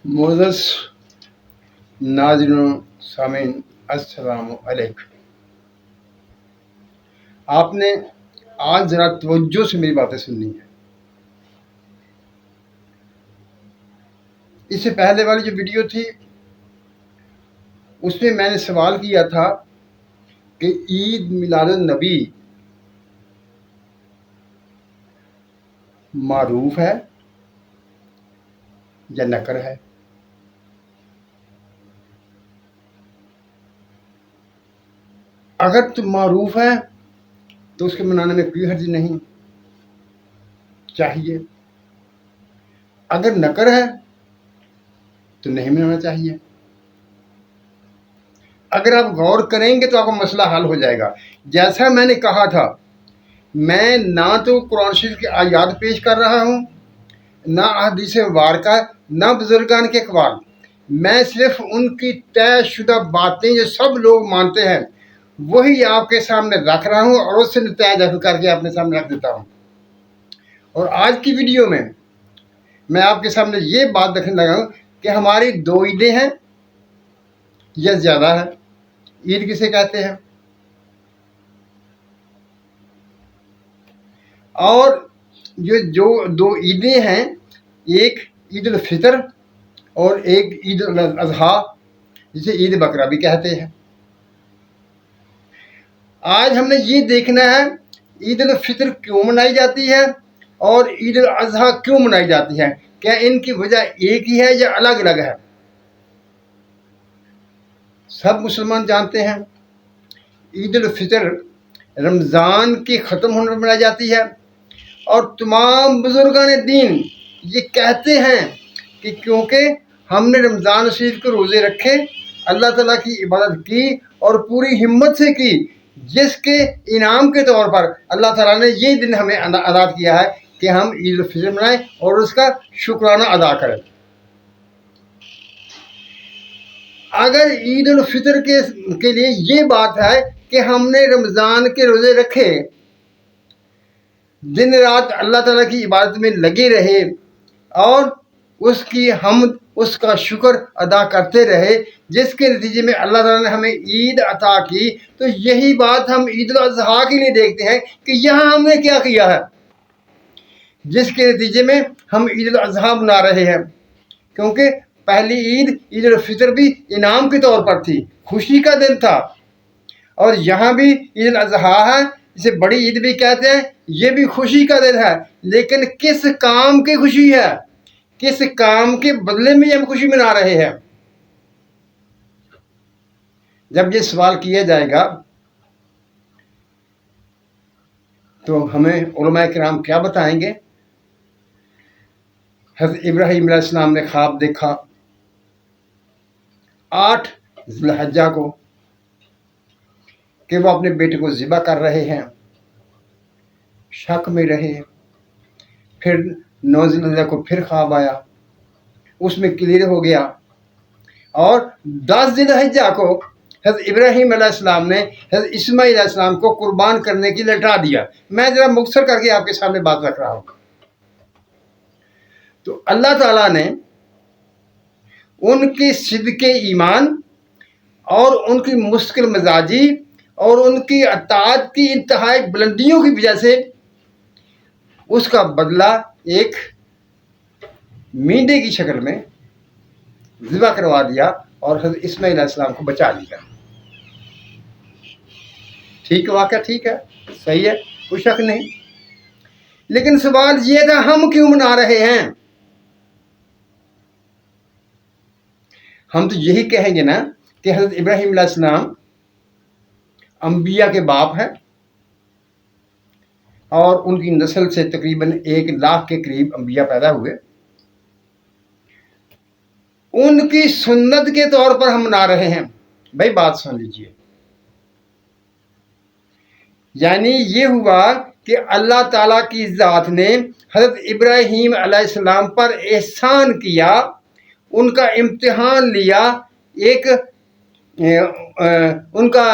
معزز ناظرین سامعین السلام علیکم۔ آپ نے آج ذرا توجہ سے میری باتیں سننی ہے۔ اس سے پہلے والی جو ویڈیو تھی اس میں نے سوال کیا تھا کہ عید میلاد النبی معروف ہے یا نکر ہے۔ اگر تو معروف ہے تو اس کے منانے میں کوئی حرج نہیں چاہیے، اگر نکر ہے تو نہیں منانا چاہیے۔ اگر آپ غور کریں گے تو آپ کا مسئلہ حل ہو جائے گا۔ جیسا میں نے کہا تھا، میں نہ تو قرآن شریف کی آیات پیش کر رہا ہوں، نہ احادیث مبارکہ، نہ بزرگان کے اقوال، میں صرف ان کی طے شدہ باتیں جو سب لوگ مانتے ہیں وہی آپ کے سامنے رکھ رہا ہوں اور اس سے نتائج حاصل کر کے اپنے سامنے رکھ دیتا ہوں۔ اور آج کی ویڈیو میں آپ کے سامنے یہ بات رکھنے لگا ہوں کہ ہماری 2 عیدیں ہیں یا زیادہ ہے۔ عید کسے کہتے ہیں؟ اور جو 2 عیدیں ہیں، ایک عید الفطر اور ایک عید الاضحیٰ، جسے عید بقرہ بھی کہتے ہیں۔ آج ہم نے یہ دیکھنا ہے عید الفطر کیوں منائی جاتی ہے اور عید الاضحیٰ کیوں منائی جاتی ہے، کیا ان کی وجہ ایک ہی ہے یا الگ الگ ہے؟ سب مسلمان جانتے ہیں عید الفطر رمضان کے ختم ہونے پر منائی جاتی ہے، اور تمام بزرگان دین یہ کہتے ہیں کہ کیونکہ ہم نے رمضان شریف کے روزے رکھے، اللہ تعالیٰ کی عبادت کی اور پوری ہمت سے کی، جس کے انعام کے طور پر اللہ تعالیٰ نے یہ دن ہمیں عطا کیا ہے کہ ہم عید الفطر منائیں اور اس کا شکرانہ ادا کریں۔ اگر عید الفطر کے لیے یہ بات ہے کہ ہم نے رمضان کے روزے رکھے، دن رات اللہ تعالیٰ کی عبادت میں لگے رہے اور اس کی حمد، اس کا شکر ادا کرتے رہے، جس کے نتیجے میں اللہ تعالیٰ نے ہمیں عید عطا کی، تو یہی بات ہم عید الاضحیٰ کے لیے دیکھتے ہیں کہ یہاں ہم نے کیا کیا ہے، جس کے نتیجے میں ہم عید الاضحیٰ منا رہے ہیں۔ کیونکہ پہلی عید الفطر بھی انعام کے طور پر تھی، خوشی کا دن تھا، اور یہاں بھی عید الاضحیٰ ہے جسے بڑی عید بھی کہتے ہیں، یہ بھی خوشی کا دن ہے، لیکن کس کام کی خوشی ہے، کس کام کے بدلے میں ہم خوشی منا رہے ہیں؟ جب یہ سوال کیا جائے گا تو ہمیں علماء کرام کیا بتائیں گے؟ حضرت ابراہیم علیہ السلام نے خواب دیکھا 8 ذی الحجہ کو کہ وہ اپنے بیٹے کو ذبح کر رہے ہیں، شک میں رہے۔ پھر 9 ذی الحجہ کو پھر خواب آیا، اس میں کلیئر ہو گیا، اور 10 ذی الحجہ کو حضرت ابراہیم علیہ السلام نے حضرت اسماعیل علیہ السلام کو قربان کرنے کی لٹا دیا۔ میں ذرا مختصر کر کے آپ کے سامنے بات رکھ رہا ہوں۔ تو اللہ تعالیٰ نے ان کی صدق ایمان اور ان کی مستقل مزاجی اور ان کی اطاعت کی انتہائی بلندیوں کی وجہ سے اس کا بدلہ ایک مینڈے کی شکل میں ذبح کروا دیا اور حضرت اسماعیل علیہ السلام کو بچا لیا۔ ٹھیک ہے، واقعہ ٹھیک ہے، صحیح ہے، کوئی شک نہیں۔ لیکن سوال یہ تھا ہم کیوں منا رہے ہیں؟ ہم تو یہی کہیں گے نا کہ حضرت ابراہیم علیہ السلام انبیاء کے باپ ہیں، اور ان کی نسل سے تقریباً 1 لاکھ کے قریب انبیاء پیدا ہوئے۔ ان کی سنت کے طور پر ہم منا رہے ہیں۔ بھائی بات سن لیجئے، یعنی یہ ہوا کہ اللہ تعالیٰ کی ذات نے حضرت ابراہیم علیہ السلام پر احسان کیا، ان کا امتحان لیا، ایک ان کا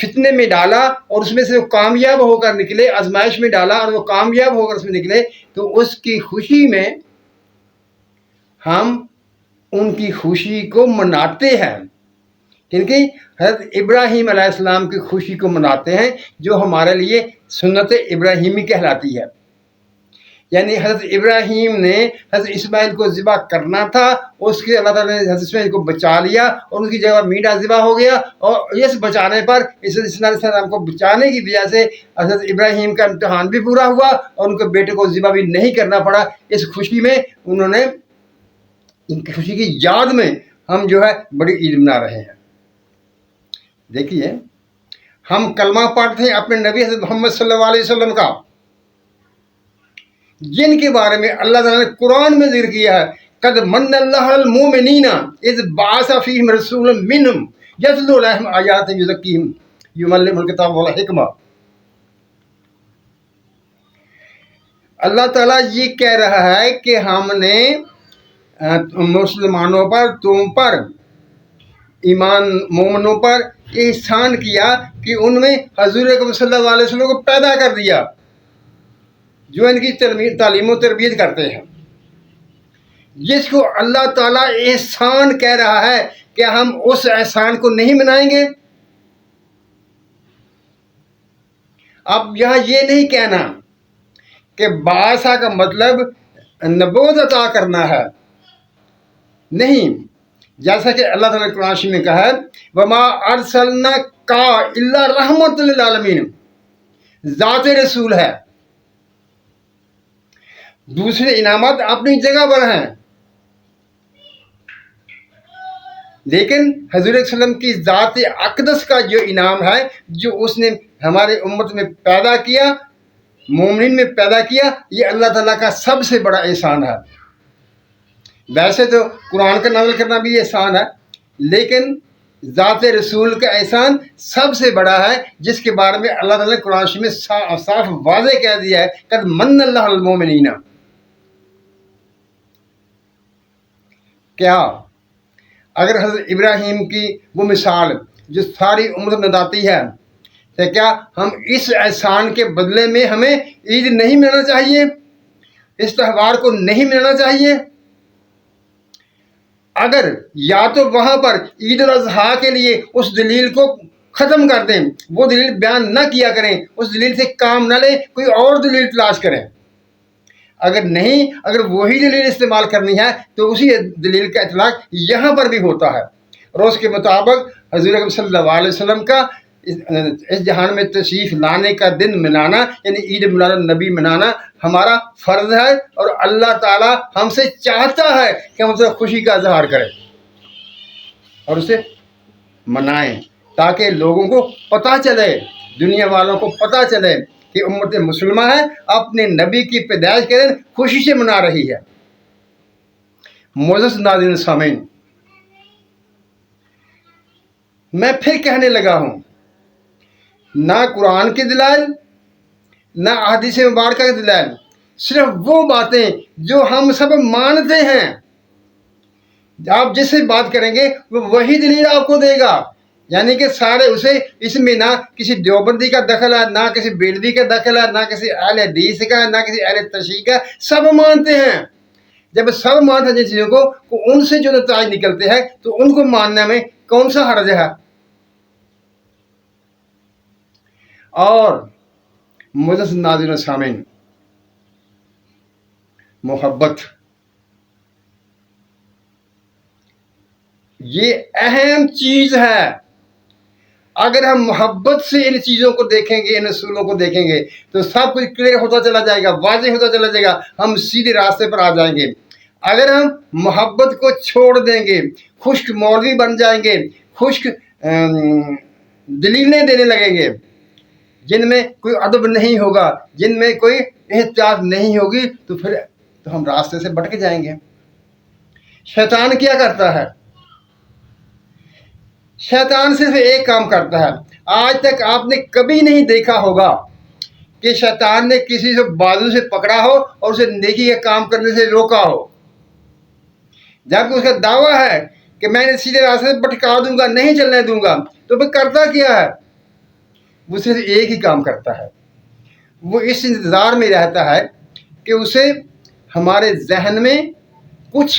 فتنے میں ڈالا اور اس میں سے وہ کامیاب ہو کر نکلے، آزمائش میں ڈالا اور وہ کامیاب ہو کر اس میں نکلے، تو اس کی خوشی میں ہم ان کی خوشی کو مناتے ہیں، کیونکہ حضرت ابراہیم علیہ السلام کی خوشی کو مناتے ہیں، جو ہمارے لیے سنت ابراہیمی کہلاتی ہے۔ یعنی حضرت ابراہیم نے حضرت اسماعیل کو ذبح کرنا تھا، اس کے اللہ تعالیٰ نے حضرت اسماعیل کو بچا لیا اور ان کی جگہ میٹھا ذبح ہو گیا، اور اس بچانے پر اسماعیل علیہ السلام کو بچانے کی وجہ سے حضرت ابراہیم کا امتحان بھی پورا ہوا اور ان کے بیٹے کو ذبح بھی نہیں کرنا پڑا۔ اس خوشی میں انہوں نے، ان کی خوشی کی یاد میں ہم جو ہے بڑی عید منا رہے ہیں۔ دیکھیے، ہم کلمہ پڑھتے ہیں اپنے نبی حضرت محمد صلی اللہ علیہ وسلم کا، جن کے بارے میں اللہ تعالیٰ نے قرآن میں ذکر کیا ہے، قد من اللہ المؤمنین اذ بعث فیہم رسولا منہم یتلو علیہم آیات یزکیہم یعلمہم الکتاب والحکمہ۔ اللہ تعالیٰ یہ کہہ رہا ہے کہ ہم نے مسلمانوں پر، تم پر، ایمان مومنوں پر احسان کیا کہ ان میں حضور اکرم صلی اللہ علیہ وسلم کو پیدا کر دیا، جو ان کی تعلیم و تربیت کرتے ہیں۔ جس کو اللہ تعالیٰ احسان کہہ رہا ہے، کہ ہم اس احسان کو نہیں منائیں گے؟ اب یہاں یہ نہیں کہنا کہ بعثہ کا مطلب نبوت عطا کرنا ہے، نہیں، جیسا کہ اللہ تعالیٰ نے قرآن شریف میں کہا ہے وَمَا أَرْسَلْنَاكَ إِلَّا رَحْمَةً لِلْعَالَمِينَ، ذات رسول ہے، دوسرے انعامات اپنی جگہ پر ہیں، لیکن حضور صلی اللہ علیہ وسلم کی ذات اقدس کا جو انعام ہے، جو اس نے ہمارے امت میں پیدا کیا، مومنین میں پیدا کیا، یہ اللہ تعالیٰ کا سب سے بڑا احسان ہے۔ ویسے تو قرآن کا نازل کرنا بھی احسان ہے، لیکن ذات رسول کا احسان سب سے بڑا ہے، جس کے بارے میں اللہ تعالیٰ نے قرآن شریف میں صاف واضح کہہ دیا ہے قد من اللہ المؤمنین۔ کیا اگر حضرت ابراہیم کی وہ مثال جو ساری امت میں بتاتی ہے، تو کیا ہم اس احسان کے بدلے میں ہمیں عید نہیں منانا چاہیے؟ اس تہوار کو نہیں منانا چاہیے؟ اگر یا تو وہاں پر عید الاضحیٰ کے لیے اس دلیل کو ختم کر دیں، وہ دلیل بیان نہ کیا کریں، اس دلیل سے کام نہ لیں، کوئی اور دلیل تلاش کریں۔ اگر نہیں، اگر وہی دلیل استعمال کرنی ہے تو اسی دلیل کا اطلاق یہاں پر بھی ہوتا ہے، اور اس کے مطابق حضور اکرم صلی اللہ علیہ وسلم کا اس جہان میں تشریف لانے کا دن منانا، یعنی عید میلاد النبی منانا ہمارا فرض ہے، اور اللہ تعالی ہم سے چاہتا ہے کہ ہم اسے خوشی کا اظہار کریں اور اسے منائیں، تاکہ لوگوں کو پتہ چلے، دنیا والوں کو پتہ چلے کہ امت مسلمہ ہے اپنے نبی کی پیدائش کے دن خوشی سے منا رہی ہے۔ معزز ناظرین سامعین، میں پھر کہنے لگا ہوں، نہ قرآن کے دلائل، نہ احادیث مبارکہ کے دلائل، صرف وہ باتیں جو ہم سب مانتے ہیں، آپ جس سے بات کریں گے وہ وہی دلیل آپ کو دے گا، یعنی کہ سارے اسے اس میں نہ کسی دیوبندی کا دخل ہے، نہ کسی بیلوی کا دخل ہے، نہ کسی اہل حدیث کا، نہ کسی اہل تشیع کا، سب مانتے ہیں۔ جب سب مانتے ہیں جن چیزوں کو ان سے جو نتائج نکلتے ہیں تو ان کو ماننے میں کون سا حرج ہے؟ اور معزز ناظرین و سامعین، محبت یہ اہم چیز ہے۔ اگر ہم محبت سے ان چیزوں کو دیکھیں گے، ان اصولوں کو دیکھیں گے، تو سب کچھ کلیئر ہوتا چلا جائے گا، واضح ہوتا چلا جائے گا، ہم سیدھے راستے پر آ جائیں گے۔ اگر ہم محبت کو چھوڑ دیں گے، خشک مولوی بن جائیں گے، خشک دلیلیں دینے لگیں گے، جن میں کوئی ادب نہیں ہوگا، جن میں کوئی احتیاط نہیں ہوگی، تو پھر تو ہم راستے سے بھٹک جائیں گے۔ شیطان کیا کرتا ہے؟ شیطان صرف ایک کام کرتا ہے۔ آج تک آپ نے کبھی نہیں دیکھا ہوگا کہ شیطان نے کسی سے بازو سے پکڑا ہو اور اسے نیکی کا کام کرنے سے روکا ہو، جبکہ اس کا دعویٰ ہے کہ میں نے سیدھے راستے سے بھٹکا دوں گا، نہیں چلنے دوں گا، تو پھر کرتا کیا ہے؟ وہ صرف ایک ہی کام کرتا ہے، وہ اس انتظار میں رہتا ہے کہ اسے ہمارے ذہن میں کچھ